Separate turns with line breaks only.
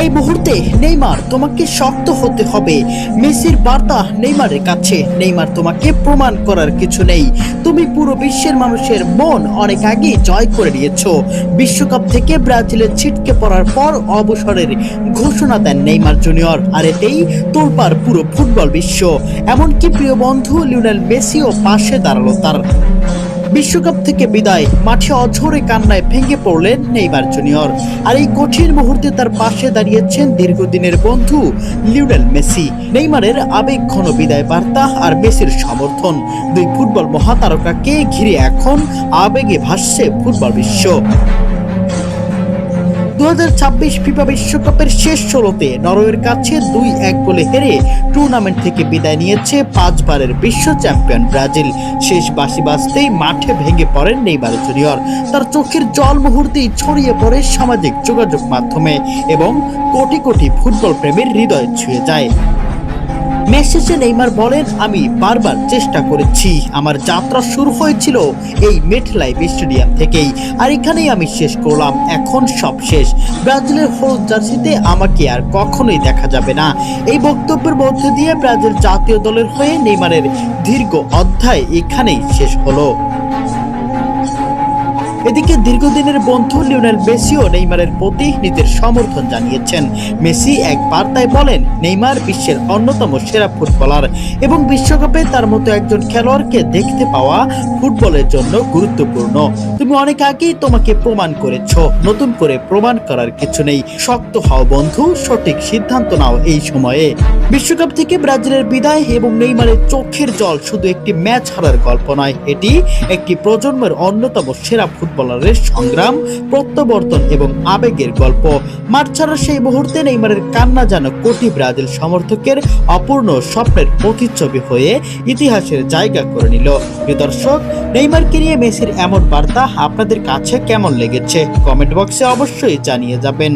এই মুহূর্তে নেইমার তোমাকে শক্ত হতে হবে। মেসির বার্তা নেইমারের কাছে, নেইমার তোমাকে প্রমাণ করার কিছু নেই। তুমি পুরো বিশ্বের মানুষের মন অনেক আগে জয় করে নিয়েছো। বিশ্বকাপ থেকে ব্রাজিলের ছিটকে পড়ার পর অবসরের ঘোষণা দেন নেইমার জুনিয়র, আর এতেই তোলপাড় পুরো ফুটবল বিশ্ব। এমনকি প্রিয় বন্ধু লিওনেল মেসিও পাশে দাঁড়ালো তার। বিশ্বকাপ থেকে বিদায়, মাঠে অঝরে কান্নায় ভেঙে পড়লেন নেইমার জুনিয়র। আর এই কঠিন মুহূর্তে তার পাশে দাঁড়িয়েছেন দীর্ঘদিনের বন্ধু লিওনেল মেসি। নেইমারের আবেগঘন বিদায় বার্তা আর মেসির সমর্থন, দুই ফুটবল মহাতারকাকে ঘিরে এখন আবেগে ভাসছে ফুটবল বিশ্ব। 2026 ফিফা বিশ্বকাপের শেষ 16তে নরওয়ের কাছে 2-1 গোলে হেরে টুর্নামেন্ট থেকে বিদায় নিয়েছে 5 বারের বিশ্ব চ্যাম্পিয়ন ব্রাজিল। শেষ বাঁশি বাজতেই মাঠে ভেঙে পড়েন নেইমার জুনিয়র। তার চোখের জল মুহূর্তেই ছড়িয়ে পড়ে সামাজিক যোগাযোগ মাধ্যমে এবং কোটি কোটি ফুটবল প্রেমীর হৃদয় ছুঁয়ে যায়। মেসেজে নেইমার বলেন, আমি বারবার চেষ্টা করেছি, আমার যাত্রা শুরু হয়েছিল এই মেটলাইফ স্টেডিয়াম থেকেই, আর এখানেই আমি শেষ করলাম। এখন সব শেষ। ব্রাজিলের হলুদ জার্সিতে আমাকে আর কখনোই দেখা যাবে না। এই বক্তব্যের মধ্যে দিয়ে ব্রাজিল জাতীয় দলের হয়ে নেইমারের দীর্ঘ অধ্যায় এখানেই শেষ হলো। এদিকে দীর্ঘদিনের বন্ধু লিওনেল মেসিও নেইমারের প্রতি নিজের সমর্থন জানিয়েছেন। মেসি এক বার্তায় বলেন, নেইমার বিশ্বের অন্যতম সেরা ফুটবলার এবং বিশ্বকাপে তার মতো একজন খেলোয়াড়কে দেখতে পাওয়া ফুটবলের জন্য গুরুত্বপূর্ণ। তুমি অনেক আগেই তোমাকে প্রমাণ করেছো, নতুন করে প্রমাণ করার কিছু নেই। শক্ত হও বন্ধু, সঠিক সিদ্ধান্ত নাও এই সময়ে। বিশ্বকাপ থেকে ব্রাজিলের বিদায় এবং নেইমারের চোখের জল শুধু একটি ম্যাচ হারার গল্প নয়, এটি একটি প্রজন্মের অন্যতম সেরা ফুটবলারের সংগ্রাম, প্রত্যাবর্তন এবং আবেগের গল্প। মাঠ ছাড়ার সেই মুহূর্তে নেইমারের কান্না যেন কোটি ব্রাজিল সমর্থকের অপূর্ণ স্বপ্নের প্রতিচ্ছবি হয়ে ইতিহাসের জায়গা করে নিল। প্রিয় দর্শক, নেইমারকে নিয়ে মেসির এমন বার্তা আপনাদের কাছে কেমন লেগেছে কমেন্ট বক্সে অবশ্যই জানিয়ে যাবেন।